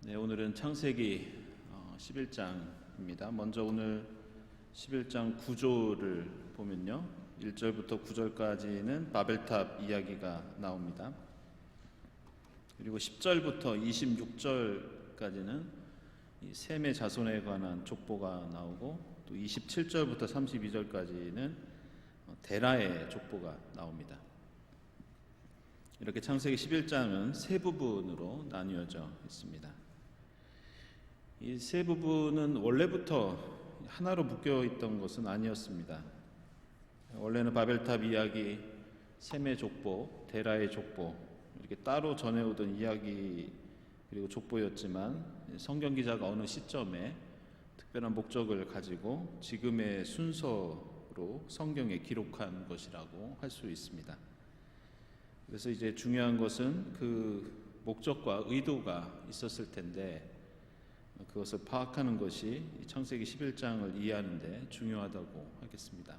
네, 오늘은 창세기 11장입니다. 먼저 오늘 11장 구조를 보면요, 1절부터 9절까지는 바벨탑 이야기가 나옵니다. 그리고 10절부터 26절까지는 이 셈의 자손에 관한 족보가 나오고, 또 27절부터 32절까지는 데라의 족보가 나옵니다. 이렇게 창세기 11장은 세 부분으로 나뉘어져 있습니다. 이 세 부분은 원래부터 하나로 묶여 있던 것은 아니었습니다. 원래는 바벨탑 이야기, 셈의 족보, 데라의 족보, 이렇게 따로 전해오던 이야기 그리고 족보였지만, 성경 기자가 어느 시점에 특별한 목적을 가지고 지금의 순서로 성경에 기록한 것이라고 할 수 있습니다. 그래서 이제 중요한 것은 그 목적과 의도가 있었을 텐데, 그것을 파악하는 것이 창세기 11장을 이해하는 데 중요하다고 하겠습니다.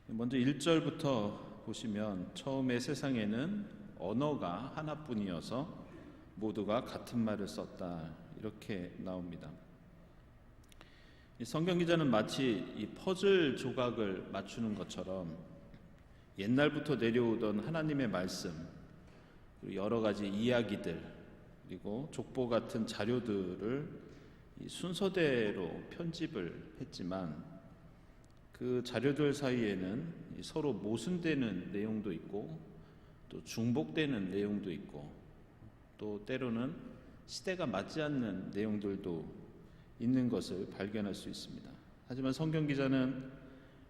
먼저 1절부터 보시면, 처음에 세상에는 언어가 하나뿐이어서 모두가 같은 말을 썼다, 이렇게 나옵니다. 성경 기자는 마치 이 퍼즐 조각을 맞추는 것처럼 옛날부터 내려오던 하나님의 말씀, 그리고 여러 가지 이야기들, 그리고 족보 같은 자료들을 순서대로 편집을 했지만, 그 자료들 사이에는 서로 모순되는 내용도 있고, 또 중복되는 내용도 있고, 또 때로는 시대가 맞지 않는 내용들도 있는 것을 발견할 수 있습니다. 하지만 성경 기자는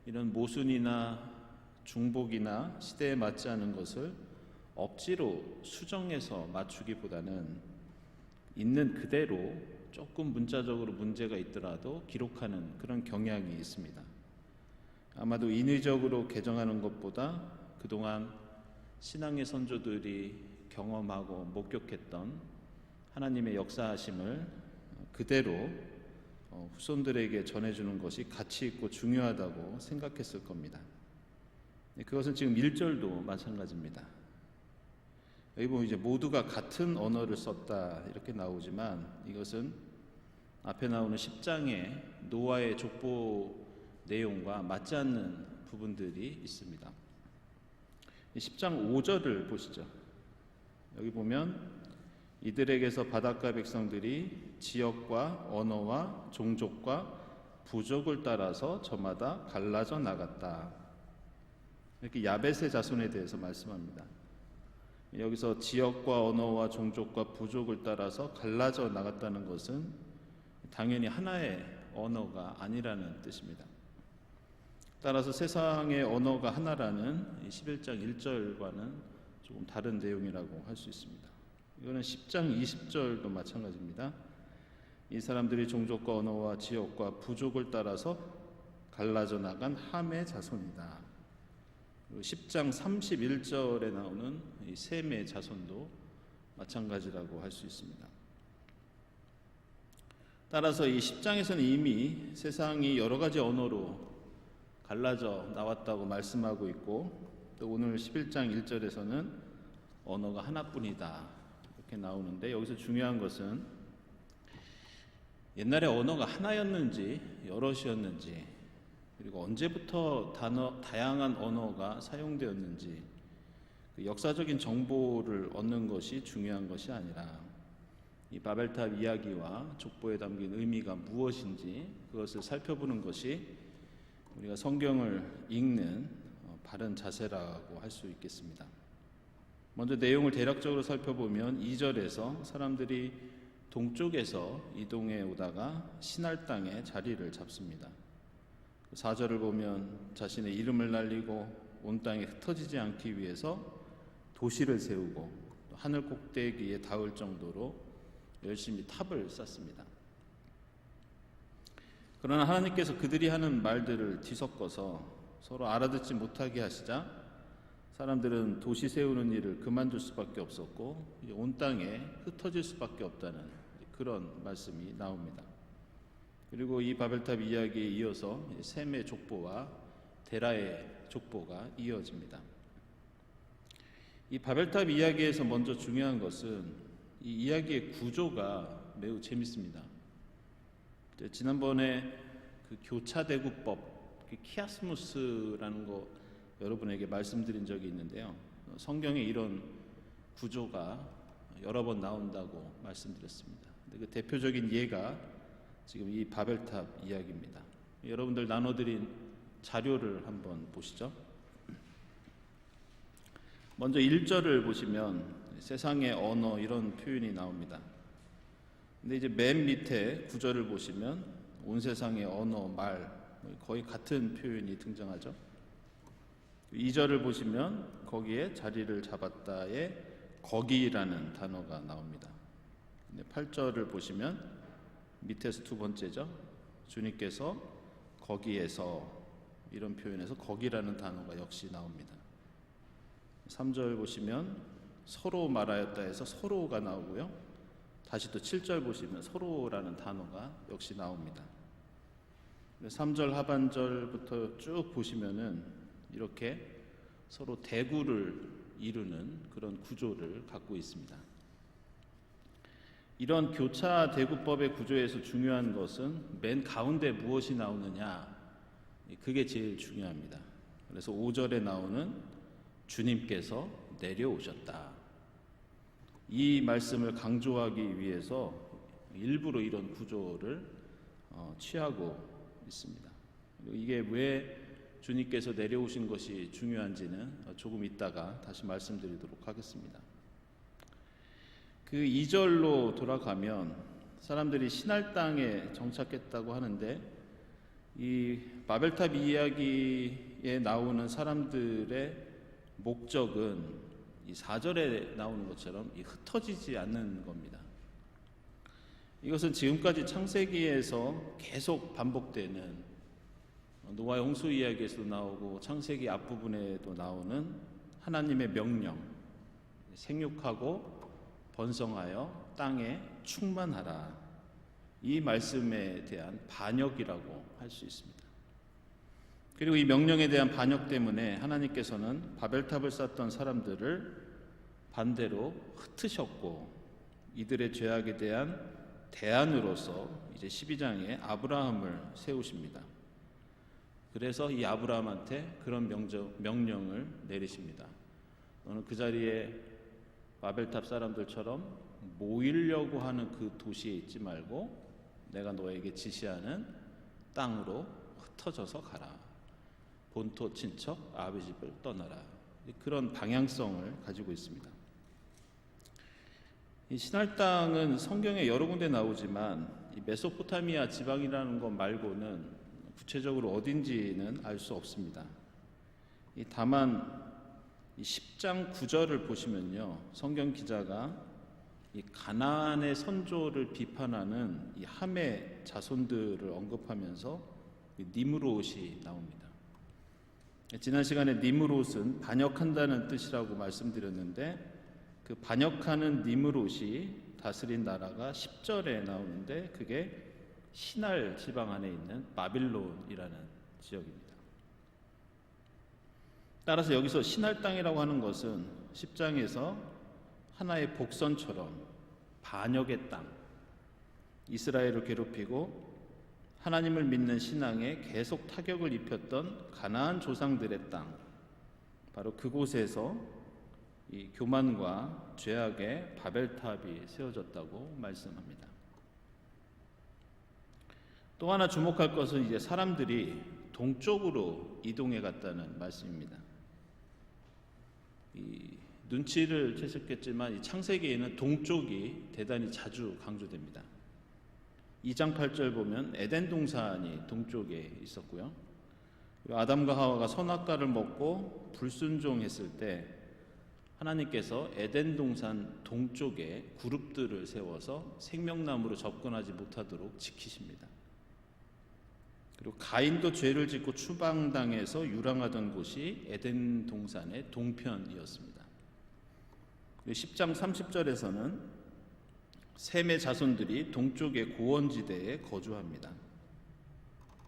이런 모순이나 중복이나 시대에 맞지 않은 것을 억지로 수정해서 맞추기보다는 있는 그대로 조금 문자적으로 문제가 있더라도 기록하는 그런 경향이 있습니다. 아마도 인위적으로 개정하는 것보다 그동안 신앙의 선조들이 경험하고 목격했던 하나님의 역사하심을 그대로 후손들에게 전해주는 것이 가치 있고 중요하다고 생각했을 겁니다. 그것은 지금 1절도 마찬가지입니다. 여기 보면 이제 모두가 같은 언어를 썼다, 이렇게 나오지만, 이것은 앞에 나오는 10장의 노아의 족보 내용과 맞지 않는 부분들이 있습니다. 10장 5절을 보시죠. 여기 보면, 이들에게서 바닷가 백성들이 지역과 언어와 종족과 부족을 따라서 저마다 갈라져 나갔다, 이렇게 야벳의 자손에 대해서 말씀합니다. 여기서 지역과 언어와 종족과 부족을 따라서 갈라져 나갔다는 것은 당연히 하나의 언어가 아니라는 뜻입니다. 따라서 세상의 언어가 하나라는 11장 1절과는 조금 다른 내용이라고 할 수 있습니다. 이거는 10장 20절도 마찬가지입니다. 이 사람들이 종족과 언어와 지역과 부족을 따라서 갈라져 나간 함의 자손이다. 10장 31절에 나오는 이 셈의 자손도 마찬가지라고 할 수 있습니다. 따라서 이 10장에서는 이미 세상이 여러 가지 언어로 갈라져 나왔다고 말씀하고 있고, 또 오늘 11장 1절에서는 언어가 하나뿐이다, 이렇게 나오는데, 여기서 중요한 것은 옛날에 언어가 하나였는지 여럿이었는지, 그리고 언제부터 다양한 언어가 사용되었는지, 그 역사적인 정보를 얻는 것이 중요한 것이 아니라 이 바벨탑 이야기와 족보에 담긴 의미가 무엇인지 그것을 살펴보는 것이 우리가 성경을 읽는 바른 자세라고 할 수 있겠습니다. 먼저 내용을 대략적으로 살펴보면, 2절에서 사람들이 동쪽에서 이동해 오다가 시날 땅에 자리를 잡습니다. 4절을 보면 자신의 이름을 날리고 온 땅에 흩어지지 않기 위해서 도시를 세우고 하늘 꼭대기에 닿을 정도로 열심히 탑을 쌓습니다. 그러나 하나님께서 그들이 하는 말들을 뒤섞어서 서로 알아듣지 못하게 하시자 사람들은 도시 세우는 일을 그만둘 수밖에 없었고, 온 땅에 흩어질 수밖에 없다는 그런 말씀이 나옵니다. 그리고 이 바벨탑 이야기에 이어서 셈의 족보와 데라의 족보가 이어집니다. 이 바벨탑 이야기에서 먼저 중요한 것은 이 이야기의 구조가 매우 재밌습니다. 지난번에 그 교차대구법, 키아스무스라는 거 여러분에게 말씀드린 적이 있는데요. 성경에 이런 구조가 여러 번 나온다고 말씀드렸습니다. 근데 그 대표적인 예가 지금 이 바벨탑 이야기입니다. 여러분들 나눠드린 자료를 한번 보시죠. 먼저 1절을 보시면 세상의 언어 이런 표현이 나옵니다. 근데 이제 맨 밑에 9절을 보시면 온 세상의 언어, 말 거의 같은 표현이 등장하죠. 2절을 보시면 거기에 자리를 잡았다에 거기라는 단어가 나옵니다. 8절을 보시면 밑에서 두 번째죠. 주님께서 거기에서 이런 표현에서 거기라는 단어가 역시 나옵니다. 3절 보시면 서로 말하였다 해서 서로가 나오고요. 다시 또 7절 보시면 서로라는 단어가 역시 나옵니다. 3절 하반절부터 쭉 보시면은 이렇게 서로 대구를 이루는 그런 구조를 갖고 있습니다. 이런 교차 대구법의 구조에서 중요한 것은 맨 가운데 무엇이 나오느냐, 그게 제일 중요합니다. 그래서 5절에 나오는 주님께서 내려오셨다. 이 말씀을 강조하기 위해서 일부러 이런 구조를 취하고 있습니다. 이게 왜 주님께서 내려오신 것이 중요한지는 조금 이따가 다시 말씀드리도록 하겠습니다. 그 2절로 돌아가면 사람들이 신할 땅에 정착했다고 하는데 이 바벨탑 이야기에 나오는 사람들의 목적은 이 4절에 나오는 것처럼 흩어지지 않는 겁니다. 이것은 지금까지 창세기에서 계속 반복되는 노아의 홍수 이야기에서도 나오고 창세기 앞부분에도 나오는 하나님의 명령, 생육하고 번성하여 땅에 충만하라, 이 말씀에 대한 반역이라고 할 수 있습니다. 그리고 이 명령에 대한 반역 때문에 하나님께서는 바벨탑을 쌓던 사람들을 반대로 흩으셨고 이들의 죄악에 대한 대안으로서 이제 12장에 아브라함을 세우십니다. 그래서 이 아브라함한테 그런 명령을 내리십니다. 너는 그 자리에 바벨탑 사람들처럼 모이려고 하는 그 도시에 있지 말고 내가 너에게 지시하는 땅으로 흩어져서 가라. 본토 친척 아비 집을 떠나라. 그런 방향성을 가지고 있습니다. 이 신할 땅은 성경에 여러 군데 나오지만 이 메소포타미아 지방이라는 것 말고는 구체적으로 어딘지는 알 수 없습니다. 다만 이 10장 9절을 보시면요, 성경 기자가 이 가나안의 선조를 비판하는 이 함의 자손들을 언급하면서 니므롯이 나옵니다. 지난 시간에 니므롯은 반역한다는 뜻이라고 말씀드렸는데 그 반역하는 니므롯이 다스린 나라가 10절에 나오는데 그게 신할 지방 안에 있는 바빌론이라는 지역입니다. 따라서 여기서 신할 땅이라고 하는 것은 10장에서 하나의 복선처럼 반역의 땅, 이스라엘을 괴롭히고 하나님을 믿는 신앙에 계속 타격을 입혔던 가나안 조상들의 땅, 바로 그곳에서 이 교만과 죄악의 바벨탑이 세워졌다고 말씀합니다. 또 하나 주목할 것은 이제 사람들이 동쪽으로 이동해 갔다는 말씀입니다. 이 눈치를 채셨겠지만 이 창세기에는 동쪽이 대단히 자주 강조됩니다. 2장 8절 보면 에덴 동산이 동쪽에 있었고요. 아담과 하와가 선악과를 먹고 불순종했을 때 하나님께서 에덴 동산 동쪽에 그룹들을 세워서 생명나무로 접근하지 못하도록 지키십니다. 그리고 가인도 죄를 짓고 추방당해서 유랑하던 곳이 에덴 동산의 동편이었습니다. 그리고 10장 30절에서는 셈의 자손들이 동쪽의 고원지대에 거주합니다.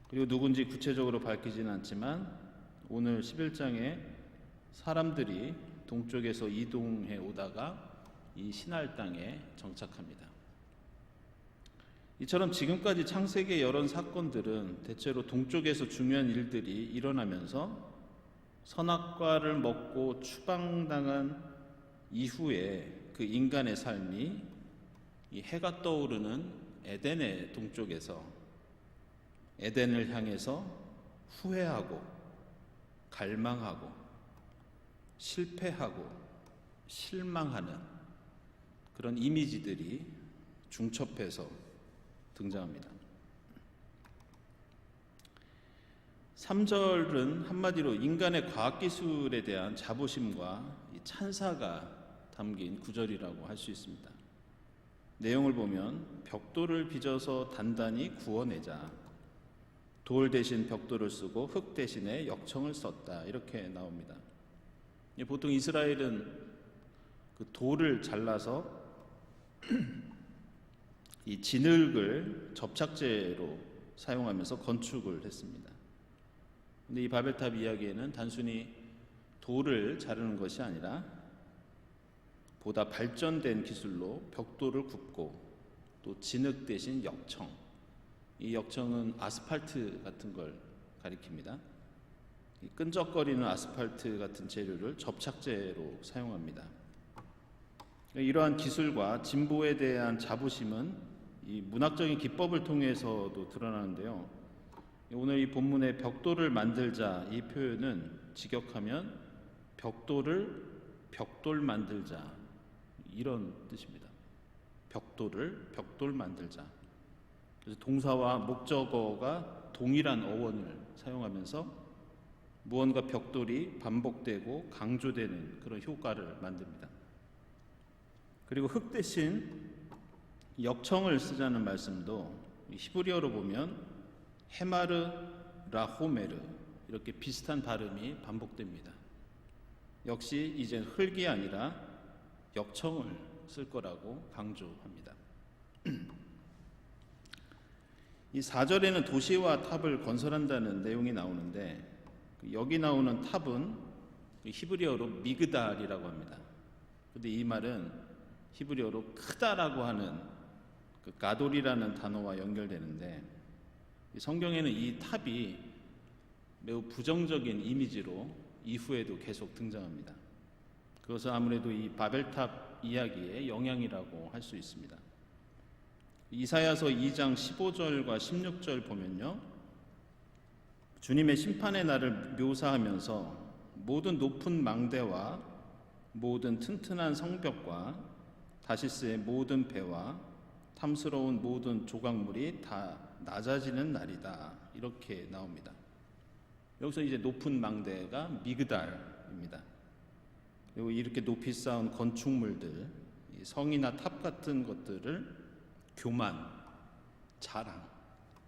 그리고 누군지 구체적으로 밝히지는 않지만 오늘 11장에 사람들이 동쪽에서 이동해 오다가 이 시날 땅에 정착합니다. 이처럼 지금까지 창세기의 여러 사건들은 대체로 동쪽에서 중요한 일들이 일어나면서 선악과를 먹고 추방당한 이후에 그 인간의 삶이 이 해가 떠오르는 에덴의 동쪽에서 에덴을 향해서 후회하고 갈망하고 실패하고 실망하는 그런 이미지들이 중첩해서 등장합니다. 3절은 한마디로 인간의 과학기술에 대한 자부심과 찬사가 담긴 구절이라고 할 수 있습니다. 내용을 보면 벽돌을 빚어서 단단히 구워내자, 돌 대신 벽돌을 쓰고 흙 대신에 역청을 썼다, 이렇게 나옵니다. 보통 이스라엘은 그 돌을 잘라서 이 진흙을 접착제로 사용하면서 건축을 했습니다. 근데 이 바벨탑 이야기에는 단순히 돌을 자르는 것이 아니라 보다 발전된 기술로 벽돌을 굽고 또 진흙 대신 역청, 이 역청은 아스팔트 같은 걸 가리킵니다. 이 끈적거리는 아스팔트 같은 재료를 접착제로 사용합니다. 이러한 기술과 진보에 대한 자부심은 이 문학적인 기법을 통해서도 드러나는데요. 오늘 이 본문의 벽돌을 만들자, 이 표현은 직역하면 벽돌을 벽돌 만들자, 이런 뜻입니다. 벽돌을 벽돌 만들자. 그래서 동사와 목적어가 동일한 어원을 사용하면서 무언가 벽돌이 반복되고 강조되는 그런 효과를 만듭니다. 그리고 흙 대신 역청을 쓰자는 말씀도 히브리어로 보면 헤마르 라호메르, 이렇게 비슷한 발음이 반복됩니다. 역시 이젠 흙이 아니라 역청을 쓸 거라고 강조합니다. 이 4절에는 도시와 탑을 건설한다는 내용이 나오는데, 여기 나오는 탑은 히브리어로 미그달이라고 합니다. 그런데 이 말은 히브리어로 크다라고 하는 그 가돌이라는 단어와 연결되는데, 성경에는 이 탑이 매우 부정적인 이미지로 이후에도 계속 등장합니다. 그것은 아무래도 이 바벨탑 이야기의 영향이라고 할 수 있습니다. 이사야서 2장 15절과 16절 보면요, 주님의 심판의 날을 묘사하면서 모든 높은 망대와 모든 튼튼한 성벽과 다시스의 모든 배와 탐스러운 모든 조각물이 다 낮아지는 날이다, 이렇게 나옵니다. 여기서 이제 높은 망대가 미그달입니다. 그리고 이렇게 높이 쌓은 건축물들, 성이나 탑 같은 것들을 교만, 자랑,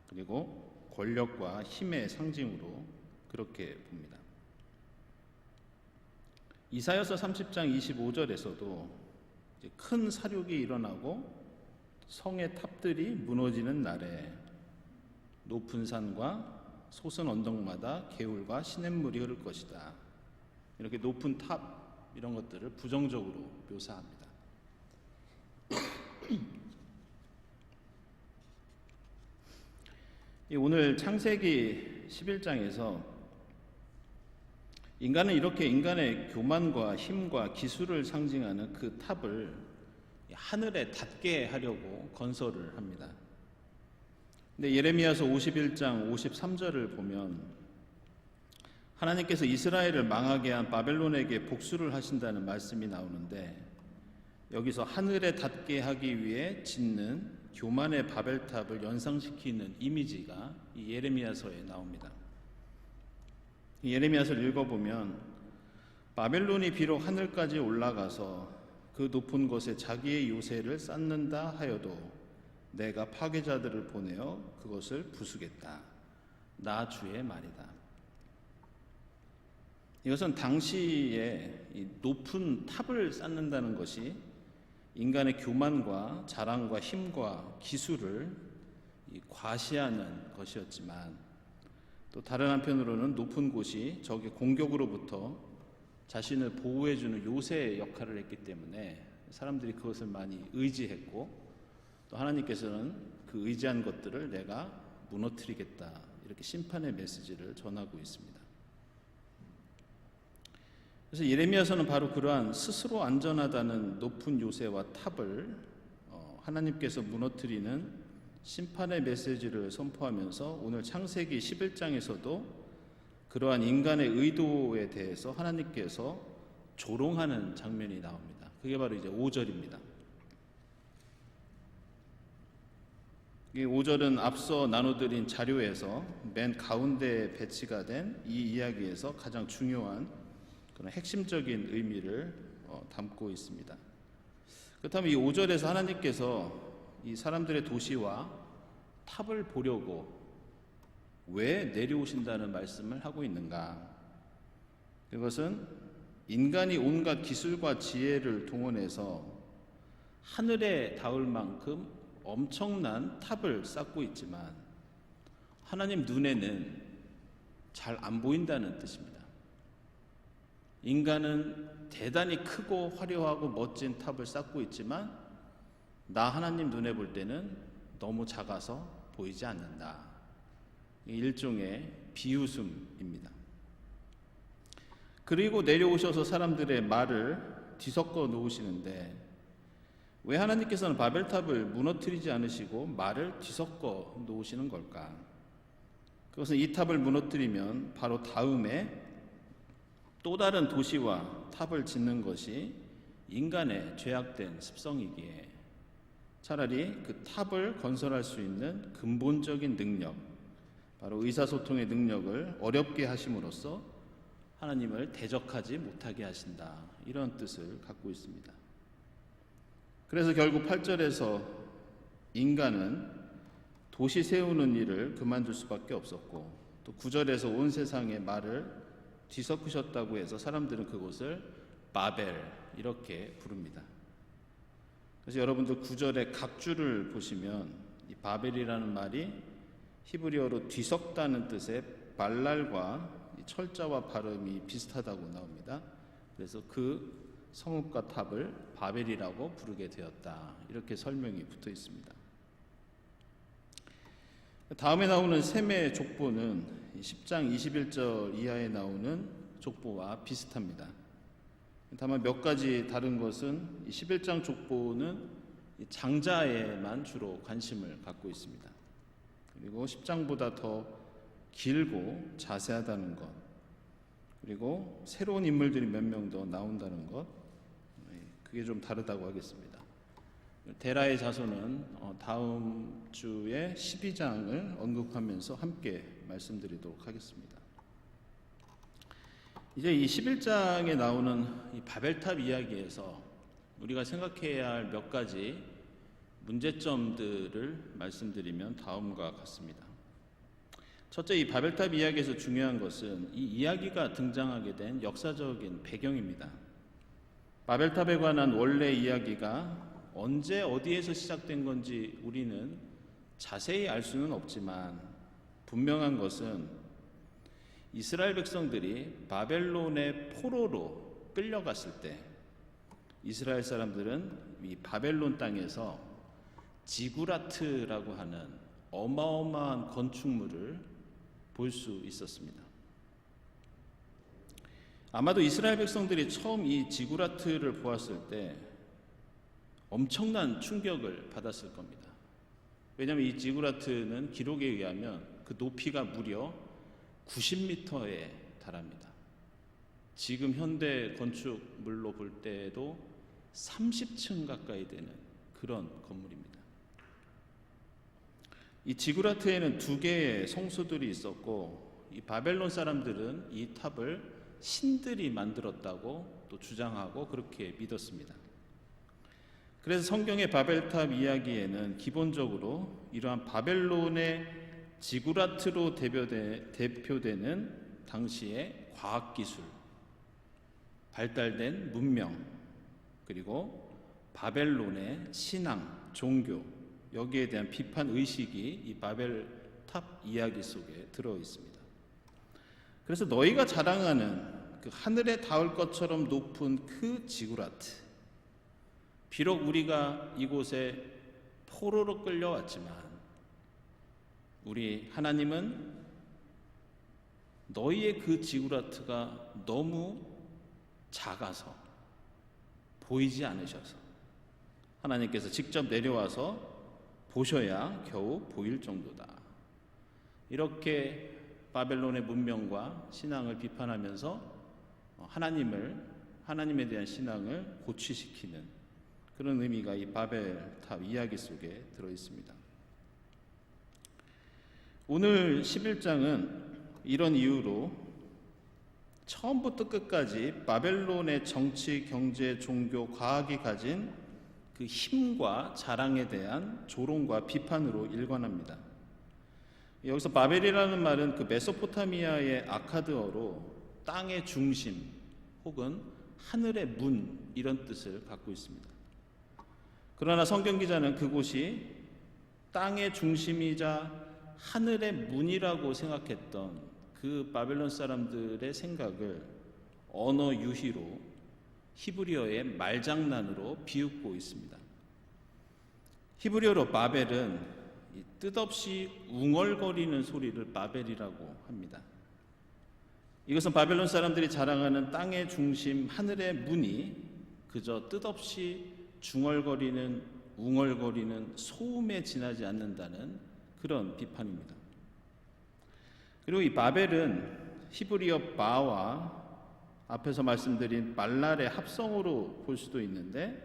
그리고 권력과 힘의 상징으로 그렇게 봅니다. 이사야서 30장 25절에서도 큰 사륙이 일어나고 성의 탑들이 무너지는 날에 높은 산과 솟은 언덕마다 개울과 시냇물이 흐를 것이다, 이렇게 높은 탑, 이런 것들을 부정적으로 묘사합니다. 오늘 창세기 11장에서 인간은 이렇게 인간의 교만과 힘과 기술을 상징하는 그 탑을 하늘에 닿게 하려고 건설을 합니다. 근데 예레미야서 51장 53절을 보면 하나님께서 이스라엘을 망하게 한 바벨론에게 복수를 하신다는 말씀이 나오는데, 여기서 하늘에 닿게 하기 위해 짓는 교만의 바벨탑을 연상시키는 이미지가 이 예레미야서에 나옵니다. 이 예레미야서를 읽어보면 바벨론이 비록 하늘까지 올라가서 그 높은 곳에 자기의 요새를 쌓는다 하여도 내가 파괴자들을 보내어 그것을 부수겠다, 나 주의 말이다. 이것은 당시에 이 높은 탑을 쌓는다는 것이 인간의 교만과 자랑과 힘과 기술을 과시하는 것이었지만, 또 다른 한편으로는 높은 곳이 적의 공격으로부터 자신을 보호해주는 요새의 역할을 했기 때문에 사람들이 그것을 많이 의지했고, 또 하나님께서는 그 의지한 것들을 내가 무너뜨리겠다, 이렇게 심판의 메시지를 전하고 있습니다. 그래서 예레미야서는 바로 그러한 스스로 안전하다는 높은 요새와 탑을 하나님께서 무너뜨리는 심판의 메시지를 선포하면서 오늘 창세기 11장에서도 그러한 인간의 의도에 대해서 하나님께서 조롱하는 장면이 나옵니다. 그게 바로 이제 5절입니다. 이 5절은 앞서 나눠드린 자료에서 맨 가운데에 배치가 된 이 이야기에서 가장 중요한 그런 핵심적인 의미를 담고 있습니다. 그렇다면 이 5절에서 하나님께서 이 사람들의 도시와 탑을 보려고 왜 내려오신다는 말씀을 하고 있는가? 그것은 인간이 온갖 기술과 지혜를 동원해서 하늘에 닿을 만큼 엄청난 탑을 쌓고 있지만 하나님 눈에는 잘 안 보인다는 뜻입니다. 인간은 대단히 크고 화려하고 멋진 탑을 쌓고 있지만 나 하나님 눈에 볼 때는 너무 작아서 보이지 않는다. 일종의 비웃음입니다. 그리고 내려오셔서 사람들의 말을 뒤섞어 놓으시는데 왜 하나님께서는 바벨탑을 무너뜨리지 않으시고 말을 뒤섞어 놓으시는 걸까? 그것은 이 탑을 무너뜨리면 바로 다음에 또 다른 도시와 탑을 짓는 것이 인간의 죄악된 습성이기에 차라리 그 탑을 건설할 수 있는 근본적인 능력, 바로 의사소통의 능력을 어렵게 하심으로써 하나님을 대적하지 못하게 하신다, 이런 뜻을 갖고 있습니다. 그래서 결국 8절에서 인간은 도시 세우는 일을 그만둘 수밖에 없었고, 또 9절에서 온 세상의 말을 뒤섞으셨다고 해서 사람들은 그곳을 바벨, 이렇게 부릅니다. 그래서 여러분들 9절의 각주를 보시면 이 바벨이라는 말이 히브리어로 뒤섞다는 뜻의 발랄과 철자와 발음이 비슷하다고 나옵니다. 그래서 그 성읍과 탑을 바벨이라고 부르게 되었다, 이렇게 설명이 붙어 있습니다. 다음에 나오는 셈의 족보는 10장 21절 이하에 나오는 족보와 비슷합니다. 다만 몇 가지 다른 것은 11장 족보는 장자에만 주로 관심을 갖고 있습니다. 그리고 10장보다 더 길고 자세하다는 것, 그리고 새로운 인물들이 몇 명 더 나온다는 것, 그게 좀 다르다고 하겠습니다. 데라의 자손은 다음 주에 12장을 언급하면서 함께 말씀드리도록 하겠습니다. 이제 이 11장에 나오는 이 바벨탑 이야기에서 우리가 생각해야 할 몇 가지 문제점들을 말씀드리면 다음과 같습니다. 첫째, 이 바벨탑 이야기에서 중요한 것은 이 이야기가 등장하게 된 역사적인 배경입니다. 바벨탑에 관한 원래 이야기가 언제 어디에서 시작된 건지 우리는 자세히 알 수는 없지만 분명한 것은 이스라엘 백성들이 바벨론의 포로로 끌려갔을 때 이스라엘 사람들은 이 바벨론 땅에서 지구라트라고 하는 어마어마한 건축물을 볼 수 있었습니다. 아마도 이스라엘 백성들이 처음 이 지구라트를 보았을 때 엄청난 충격을 받았을 겁니다. 왜냐하면 이 지구라트는 기록에 의하면 그 높이가 무려 90m에 달합니다. 지금 현대 건축물로 볼 때도 30층 가까이 되는 그런 건물입니다. 이 지구라트에는 두 개의 성소들이 있었고, 이 바벨론 사람들은 이 탑을 신들이 만들었다고 또 주장하고 그렇게 믿었습니다. 그래서 성경의 바벨탑 이야기에는 기본적으로 이러한 바벨론의 지구라트로 대표되는 당시의 과학기술, 발달된 문명, 그리고 바벨론의 신앙, 종교, 여기에 대한 비판 의식이 이 바벨탑 이야기 속에 들어 있습니다. 그래서 너희가 자랑하는 그 하늘에 닿을 것처럼 높은 그 지구라트, 비록 우리가 이곳에 포로로 끌려왔지만 우리 하나님은 너희의 그 지구라트가 너무 작아서 보이지 않으셔서 하나님께서 직접 내려와서 보셔야 겨우 보일 정도다. 이렇게 바벨론의 문명과 신앙을 비판하면서 하나님에 대한 신앙을 고취시키는 그런 의미가 이 바벨탑 이야기 속에 들어 있습니다. 오늘 11장은 이런 이유로 처음부터 끝까지 바벨론의 정치, 경제, 종교, 과학이 가진 그 힘과 자랑에 대한 조롱과 비판으로 일관합니다. 여기서 바벨이라는 말은 그 메소포타미아의 아카드어로 땅의 중심 혹은 하늘의 문 이런 뜻을 갖고 있습니다. 그러나 성경 기자는 그곳이 땅의 중심이자 하늘의 문이라고 생각했던 그 바벨론 사람들의 생각을 언어 유희로 히브리어의 말장난으로 비웃고 있습니다. 히브리어로 바벨은 뜻없이 웅얼거리는 소리를 바벨이라고 합니다. 이것은 바벨론 사람들이 자랑하는 땅의 중심 하늘의 문이 그저 뜻없이 중얼거리는 웅얼거리는 소음에 지나지 않는다는 그런 비판입니다. 그리고 이 바벨은 히브리어 바와 앞에서 말씀드린 발랄의 합성으로 볼 수도 있는데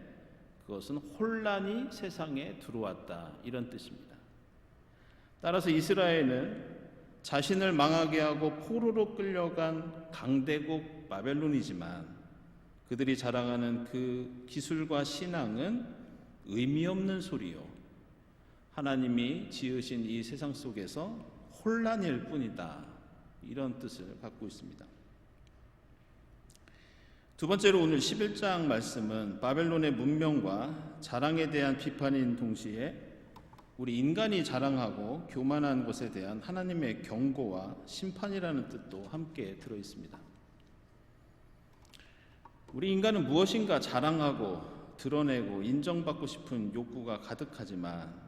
그것은 혼란이 세상에 들어왔다 이런 뜻입니다. 따라서 이스라엘은 자신을 망하게 하고 포로로 끌려간 강대국 바벨론이지만 그들이 자랑하는 그 기술과 신앙은 의미 없는 소리요 하나님이 지으신 이 세상 속에서 혼란일 뿐이다 이런 뜻을 갖고 있습니다. 두 번째로 오늘 11장 말씀은 바벨론의 문명과 자랑에 대한 비판인 동시에 우리 인간이 자랑하고 교만한 것에 대한 하나님의 경고와 심판이라는 뜻도 함께 들어 있습니다. 우리 인간은 무엇인가 자랑하고 드러내고 인정받고 싶은 욕구가 가득하지만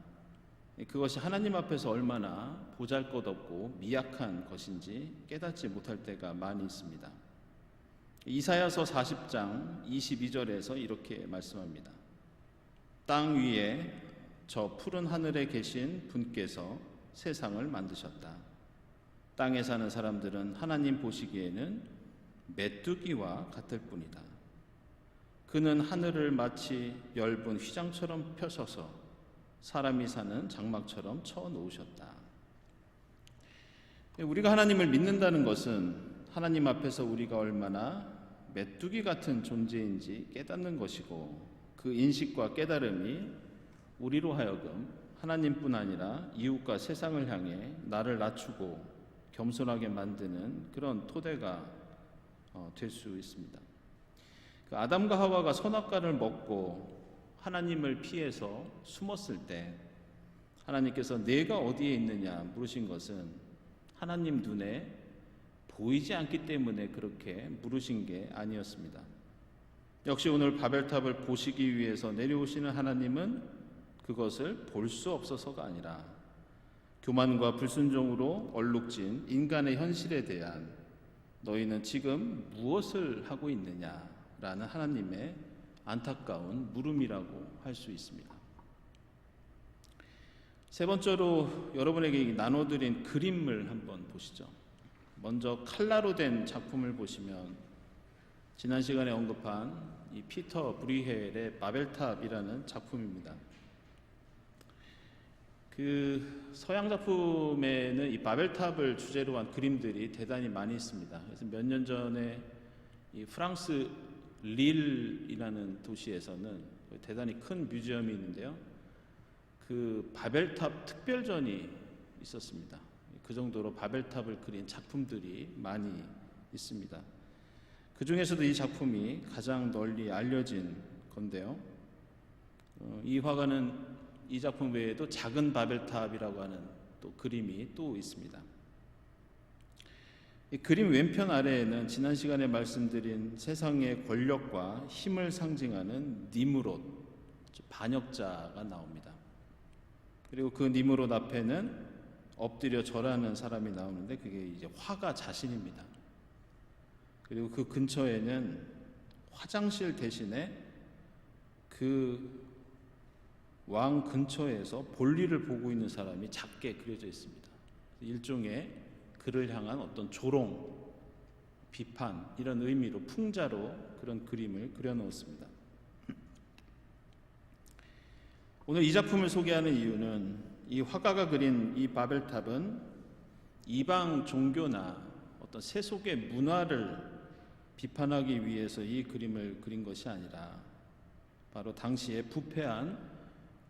그것이 하나님 앞에서 얼마나 보잘것없고 미약한 것인지 깨닫지 못할 때가 많이 있습니다. 이사야서 40장 22절에서 이렇게 말씀합니다. 땅 위에 저 푸른 하늘에 계신 분께서 세상을 만드셨다. 땅에 사는 사람들은 하나님 보시기에는 메뚜기와 같을 뿐이다. 그는 하늘을 마치 엷은 휘장처럼 펴셔서 사람이 사는 장막처럼 쳐놓으셨다. 우리가 하나님을 믿는다는 것은 하나님 앞에서 우리가 얼마나 메뚜기 같은 존재인지 깨닫는 것이고 그 인식과 깨달음이 우리로 하여금 하나님뿐 아니라 이웃과 세상을 향해 나를 낮추고 겸손하게 만드는 그런 토대가 될 수 있습니다. 그 아담과 하와가 선악과를 먹고 하나님을 피해서 숨었을 때 하나님께서 내가 어디에 있느냐 물으신 것은 하나님 눈에 보이지 않기 때문에 그렇게 물으신 게 아니었습니다. 역시 오늘 바벨탑을 보시기 위해서 내려오시는 하나님은 그것을 볼 수 없어서가 아니라 교만과 불순종으로 얼룩진 인간의 현실에 대한 너희는 지금 무엇을 하고 있느냐라는 하나님의 안타까운 물음이라고 할 수 있습니다. 세 번째로 여러분에게 나눠드린 그림을 한번 보시죠. 먼저 칼라로 된 작품을 보시면 지난 시간에 언급한 이 피터 브리헬의 바벨탑이라는 작품입니다. 그 서양 작품에는 이 바벨탑을 주제로 한 그림들이 대단히 많이 있습니다. 그래서 몇 년 전에 이 프랑스 릴이라는 도시에서는 대단히 큰 뮤지엄이 있는데요. 그 바벨탑 특별전이 있었습니다. 그 정도로 바벨탑을 그린 작품들이 많이 있습니다. 그 중에서도 이 작품이 가장 널리 알려진 건데요. 이 화가는 이 작품 외에도 작은 바벨탑이라고 하는 또 그림이 또 있습니다. 이 그림 왼편 아래에는 지난 시간에 말씀드린 세상의 권력과 힘을 상징하는 니므롯, 반역자가 나옵니다. 그리고 그 니므롯 앞에는 엎드려 절하는 사람이 나오는데 그게 이제 화가 자신입니다. 그리고 그 근처에는 화장실 대신에 그 왕 근처에서 볼일을 보고 있는 사람이 작게 그려져 있습니다. 일종의 그를 향한 어떤 조롱, 비판 이런 의미로 풍자로 그런 그림을 그려놓았습니다. 오늘 이 작품을 소개하는 이유는 이 화가가 그린 이 바벨탑은 이방 종교나 어떤 세속의 문화를 비판하기 위해서 이 그림을 그린 것이 아니라 바로 당시에 부패한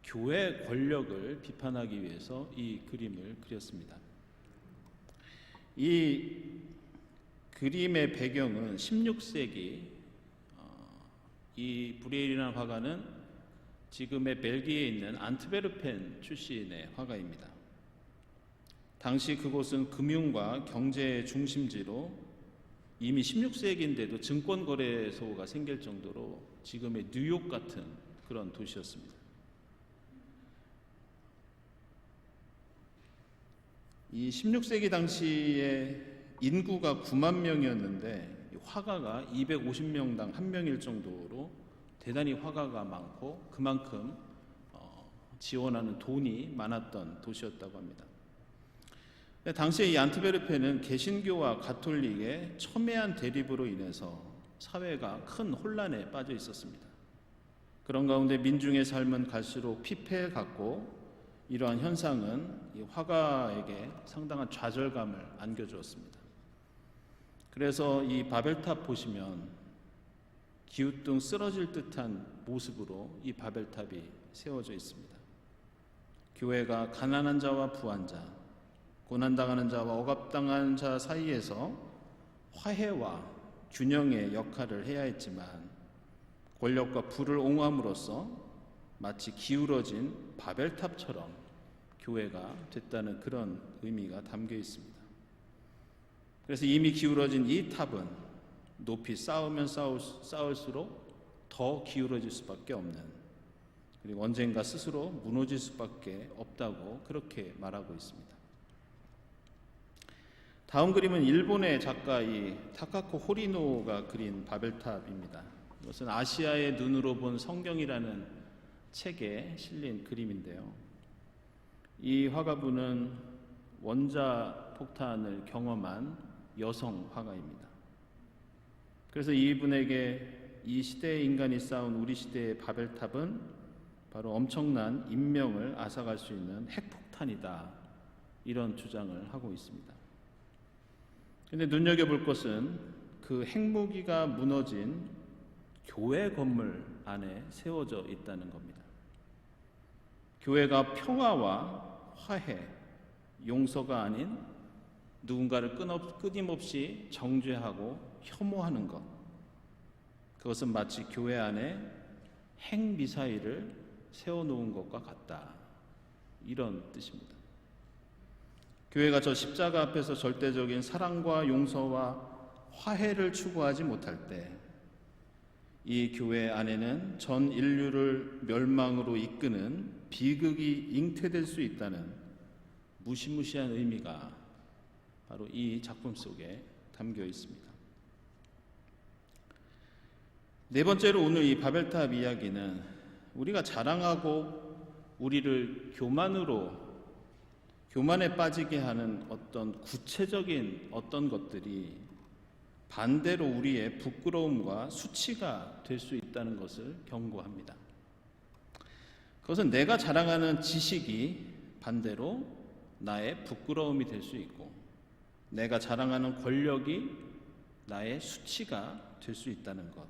교회 권력을 비판하기 위해서 이 그림을 그렸습니다. 이 그림의 배경은 16세기 이 브레일이라는 화가는 지금의 벨기에에 있는 안트베르펜 출신의 화가입니다. 당시 그곳은 금융과 경제의 중심지로 이미 16세기인데도 증권거래소가 생길 정도로 지금의 뉴욕 같은 그런 도시였습니다. 이 16세기 당시에 인구가 9만 명이었는데 화가가 250명당 1명일 정도로 대단히 화가가 많고 그만큼 지원하는 돈이 많았던 도시였다고 합니다. 당시에 이 안트베르펜은 개신교와 가톨릭의 첨예한 대립으로 인해서 사회가 큰 혼란에 빠져 있었습니다. 그런 가운데 민중의 삶은 갈수록 피폐해갔고 이러한 현상은 이 화가에게 상당한 좌절감을 안겨주었습니다. 그래서 이 바벨탑 보시면 기우뚱 쓰러질 듯한 모습으로 이 바벨탑이 세워져 있습니다. 교회가 가난한 자와 부한 자, 고난당하는 자와 억압당하는 자 사이에서 화해와 균형의 역할을 해야 했지만 권력과 부를 옹호함으로써 마치 기울어진 바벨탑처럼 교회가 됐다는 그런 의미가 담겨 있습니다. 그래서 이미 기울어진 이 탑은 높이 쌓으면 쌓을수록 더 기울어질 수밖에 없는, 그리고 언젠가 스스로 무너질 수밖에 없다고 그렇게 말하고 있습니다. 다음 그림은 일본의 작가 이 타카코 호리노가 그린 바벨탑입니다. 이것은 아시아의 눈으로 본 성경이라는 책에 실린 그림인데요. 이 화가분은 원자 폭탄을 경험한 여성 화가입니다. 그래서 이분에게 이 시대의 인간이 쌓은 우리 시대의 바벨탑은 바로 엄청난 인명을 앗아갈 수 있는 핵폭탄이다, 이런 주장을 하고 있습니다. 그런데 눈여겨볼 것은 그 핵무기가 무너진 교회 건물 안에 세워져 있다는 겁니다. 교회가 평화와 화해, 용서가 아닌 누군가를 끊임없이 정죄하고 혐오하는 것, 그것은 마치 교회 안에 핵미사일을 세워놓은 것과 같다, 이런 뜻입니다. 교회가 저 십자가 앞에서 절대적인 사랑과 용서와 화해를 추구하지 못할 때 이 교회 안에는 전 인류를 멸망으로 이끄는 비극이 잉태될 수 있다는 무시무시한 의미가 바로 이 작품 속에 담겨 있습니다. 네 번째로 오늘 이 바벨탑 이야기는 우리가 자랑하고 우리를 교만에 빠지게 하는 어떤 구체적인 어떤 것들이 반대로 우리의 부끄러움과 수치가 될 수 있다는 것을 경고합니다. 그것은 내가 자랑하는 지식이 반대로 나의 부끄러움이 될 수 있고, 내가 자랑하는 권력이 나의 수치가 될 수 있다는 것,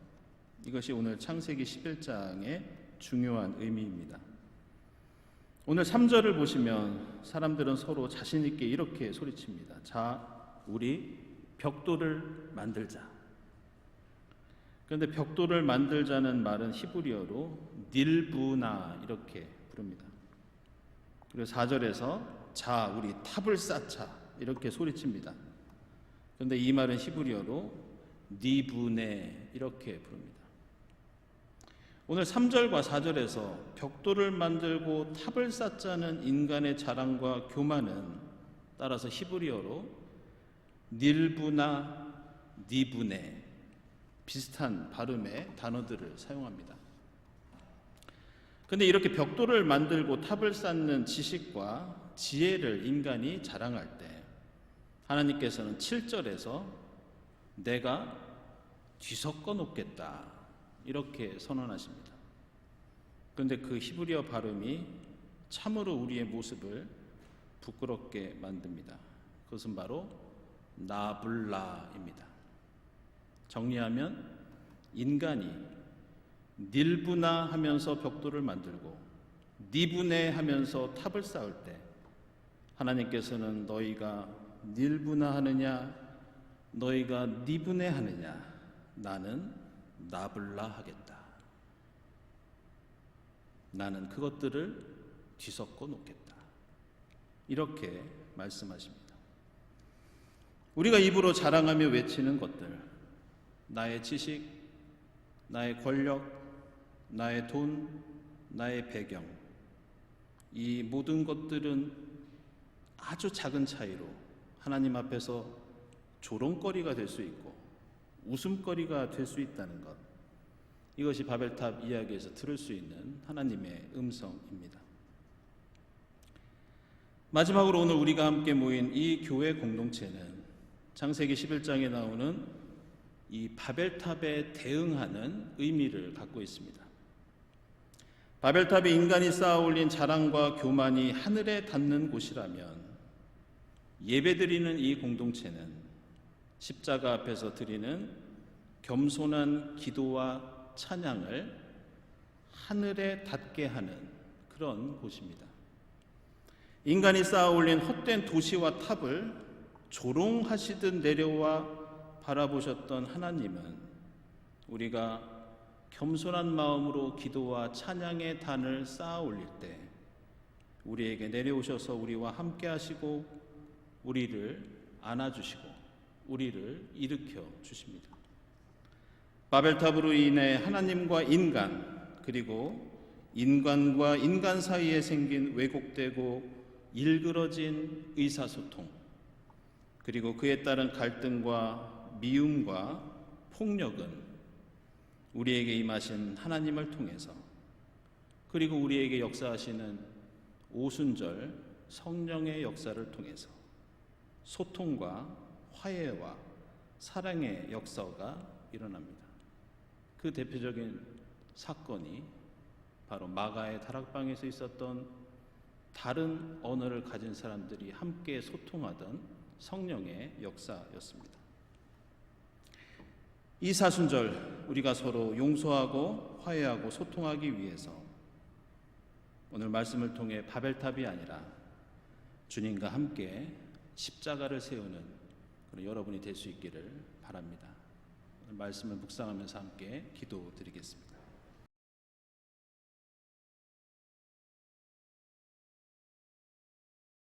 이것이 오늘 창세기 11장의 중요한 의미입니다. 오늘 3절을 보시면 사람들은 서로 자신 있게 이렇게 소리칩니다. 자, 우리 벽돌을 만들자. 그런데 벽돌을 만들자는 말은 히브리어로 닐부나 이렇게 부릅니다. 그리고 4절에서 자, 우리 탑을 쌓자 이렇게 소리칩니다. 그런데 이 말은 히브리어로 니부네 이렇게 부릅니다. 오늘 3절과 4절에서 벽돌을 만들고 탑을 쌓자는 인간의 자랑과 교만은 따라서 히브리어로 닐부나 니브네 비슷한 발음의 단어들을 사용합니다. 근데 이렇게 벽돌을 만들고 탑을 쌓는 지식과 지혜를 인간이 자랑할 때 하나님께서는 7절에서 내가 뒤섞어 놓겠다 이렇게 선언하십니다. 그런데 그 히브리어 발음이 참으로 우리의 모습을 부끄럽게 만듭니다. 그것은 바로 나블라입니다. 정리하면 인간이 닐브나 하면서 벽돌을 만들고 니브네 하면서 탑을 쌓을 때 하나님께서는 너희가 닐브나 하느냐 너희가 니브네 하느냐 나는 나블라 하겠다. 나는 그것들을 뒤섞어 놓겠다. 이렇게 말씀하십니다. 우리가 입으로 자랑하며 외치는 것들, 나의 지식, 나의 권력, 나의 돈, 나의 배경, 이 모든 것들은 아주 작은 차이로 하나님 앞에서 조롱거리가 될 수 있고 웃음거리가 될 수 있다는 것, 이것이 바벨탑 이야기에서 들을 수 있는 하나님의 음성입니다. 마지막으로 오늘 우리가 함께 모인 이 교회 공동체는 창세기 11장에 나오는 이 바벨탑에 대응하는 의미를 갖고 있습니다. 바벨탑이 인간이 쌓아 올린 자랑과 교만이 하늘에 닿는 곳이라면 예배드리는 이 공동체는 십자가 앞에서 드리는 겸손한 기도와 찬양을 하늘에 닿게 하는 그런 곳입니다. 인간이 쌓아 올린 헛된 도시와 탑을 조롱하시듯 내려와 바라보셨던 하나님은 우리가 겸손한 마음으로 기도와 찬양의 단을 쌓아 올릴 때 우리에게 내려오셔서 우리와 함께 하시고 우리를 안아주시고 우리를 일으켜 주십니다. 바벨탑으로 인해 하나님과 인간 그리고 인간과 인간 사이에 생긴 왜곡되고 일그러진 의사소통 그리고 그에 따른 갈등과 미움과 폭력은 우리에게 임하신 하나님을 통해서 그리고 우리에게 역사하시는 오순절 성령의 역사를 통해서 소통과 화해와 사랑의 역사가 일어납니다. 그 대표적인 사건이 바로 마가의 다락방에서 있었던 다른 언어를 가진 사람들이 함께 소통하던 성령의 역사였습니다. 이 사순절 우리가 서로 용서하고 화해하고 소통하기 위해서 오늘 말씀을 통해 바벨탑이 아니라 주님과 함께 십자가를 세우는 그런 여러분이 될 수 있기를 바랍니다. 오늘 말씀을 묵상하면서 함께 기도드리겠습니다.